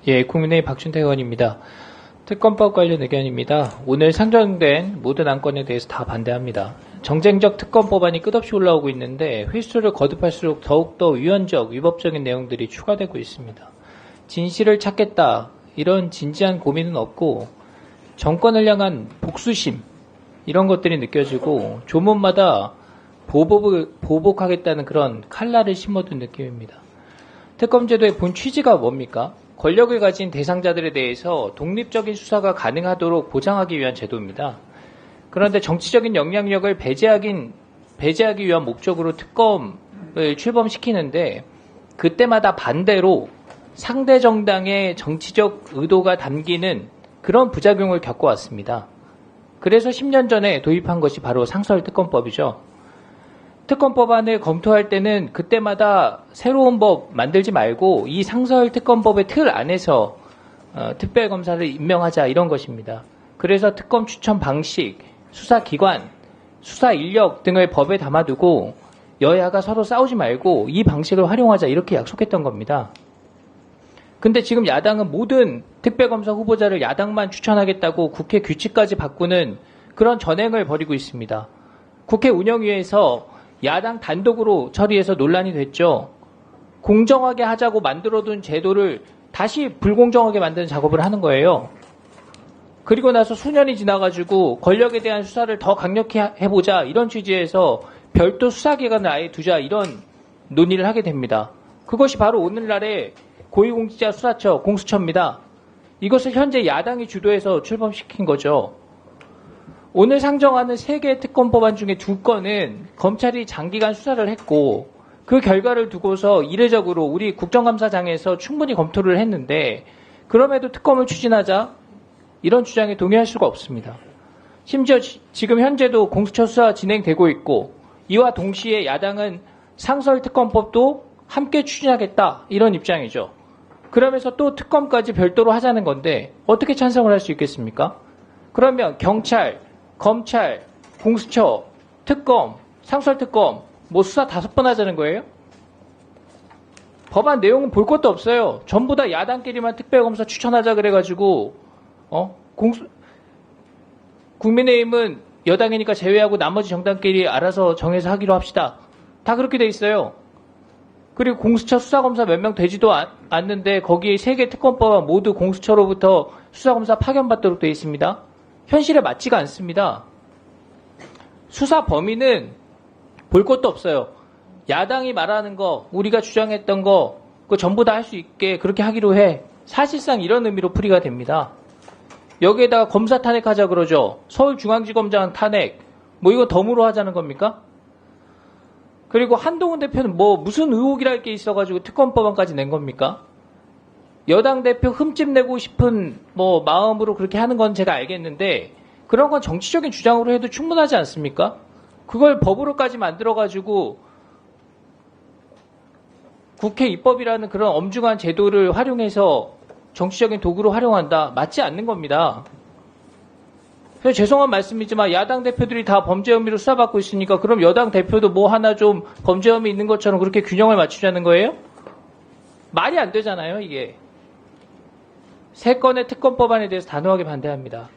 예, 국민의힘 박준태 의원입니다. 특검법 관련 의견입니다. 오늘 상정된 모든 안건에 대해서 다 반대합니다. 정쟁적 특검 법안이 끝없이 올라오고 있는데 횟수를 거듭할수록 더욱더 위헌적, 위법적인 내용들이 추가되고 있습니다. 진실을 찾겠다, 이런 진지한 고민은 없고 정권을 향한 복수심, 이런 것들이 느껴지고 조문마다 보복하겠다는 그런 칼날을 심어둔 느낌입니다. 특검제도의 본 취지가 뭡니까? 권력을 가진 대상자들에 대해서 독립적인 수사가 가능하도록 보장하기 위한 제도입니다. 그런데 정치적인 영향력을 배제하기 위한 목적으로 특검을 출범시키는데 그때마다 반대로 상대 정당의 정치적 의도가 담기는 그런 부작용을 겪어왔습니다. 그래서 10년 전에 도입한 것이 바로 상설특검법이죠. 특검법안을 검토할 때는 그때마다 새로운 법 만들지 말고 이 상설특검법의 틀 안에서 특별검사를 임명하자, 이런 것입니다. 그래서 특검 추천 방식, 수사기관, 수사 인력 등을 법에 담아두고 여야가 서로 싸우지 말고 이 방식을 활용하자, 이렇게 약속했던 겁니다. 근데 지금 야당은 모든 특별검사 후보자를 야당만 추천하겠다고 국회 규칙까지 바꾸는 그런 전횡을 벌이고 있습니다. 국회 운영위에서 야당 단독으로 처리해서 논란이 됐죠. 공정하게 하자고 만들어둔 제도를 다시 불공정하게 만드는 작업을 하는 거예요. 그리고 나서 수년이 지나가지고 권력에 대한 수사를 더 강력히 해보자, 이런 취지에서 별도 수사기관을 아예 두자, 이런 논의를 하게 됩니다. 그것이 바로 오늘날의 고위공직자 수사처, 공수처입니다. 이것을 현재 야당이 주도해서 출범시킨 거죠. 오늘 상정하는 3개의 특검 법안 중에 2건은 검찰이 장기간 수사를 했고 그 결과를 두고서 이례적으로 우리 국정감사장에서 충분히 검토를 했는데 그럼에도 특검을 추진하자, 이런 주장에 동의할 수가 없습니다. 심지어 지금 현재도 공수처 수사 진행되고 있고 이와 동시에 야당은 상설특검법도 함께 추진하겠다, 이런 입장이죠. 그러면서 또 특검까지 별도로 하자는 건데 어떻게 찬성을 할 수 있겠습니까? 그러면 경찰, 검찰, 공수처, 특검, 상설특검, 수사 5번 하자는 거예요? 법안 내용은 볼 것도 없어요. 전부 다 야당끼리만 특별검사 추천하자 그래가지고 국민의힘은 여당이니까 제외하고 나머지 정당끼리 알아서 정해서 하기로 합시다. 다 그렇게 돼 있어요. 그리고 공수처 수사검사 몇 명 되지도 않는데 거기에 3개 특검법은 모두 공수처로부터 수사검사 파견받도록 돼 있습니다. 현실에 맞지가 않습니다. 수사 범위는 볼 것도 없어요. 야당이 말하는 거, 우리가 주장했던 거, 그거 전부 다 할 수 있게 그렇게 하기로 해. 사실상 이런 의미로 풀이가 됩니다. 여기에다가 검사 탄핵하자 그러죠. 서울중앙지검장 탄핵, 이거 덤으로 하자는 겁니까? 그리고 한동훈 대표는 무슨 의혹이랄 게 있어가지고 특검법안까지 낸 겁니까? 여당 대표 흠집 내고 싶은 마음으로 그렇게 하는 건 제가 알겠는데 그런 건 정치적인 주장으로 해도 충분하지 않습니까? 그걸 법으로까지 만들어가지고 국회 입법이라는 그런 엄중한 제도를 활용해서 정치적인 도구로 활용한다, 맞지 않는 겁니다. 그래서 죄송한 말씀이지만 야당 대표들이 다 범죄 혐의로 수사받고 있으니까 그럼 여당 대표도 하나 좀 범죄 혐의 있는 것처럼 그렇게 균형을 맞추자는 거예요? 말이 안 되잖아요, 이게. 3건의 특검법안에 대해서 단호하게 반대합니다.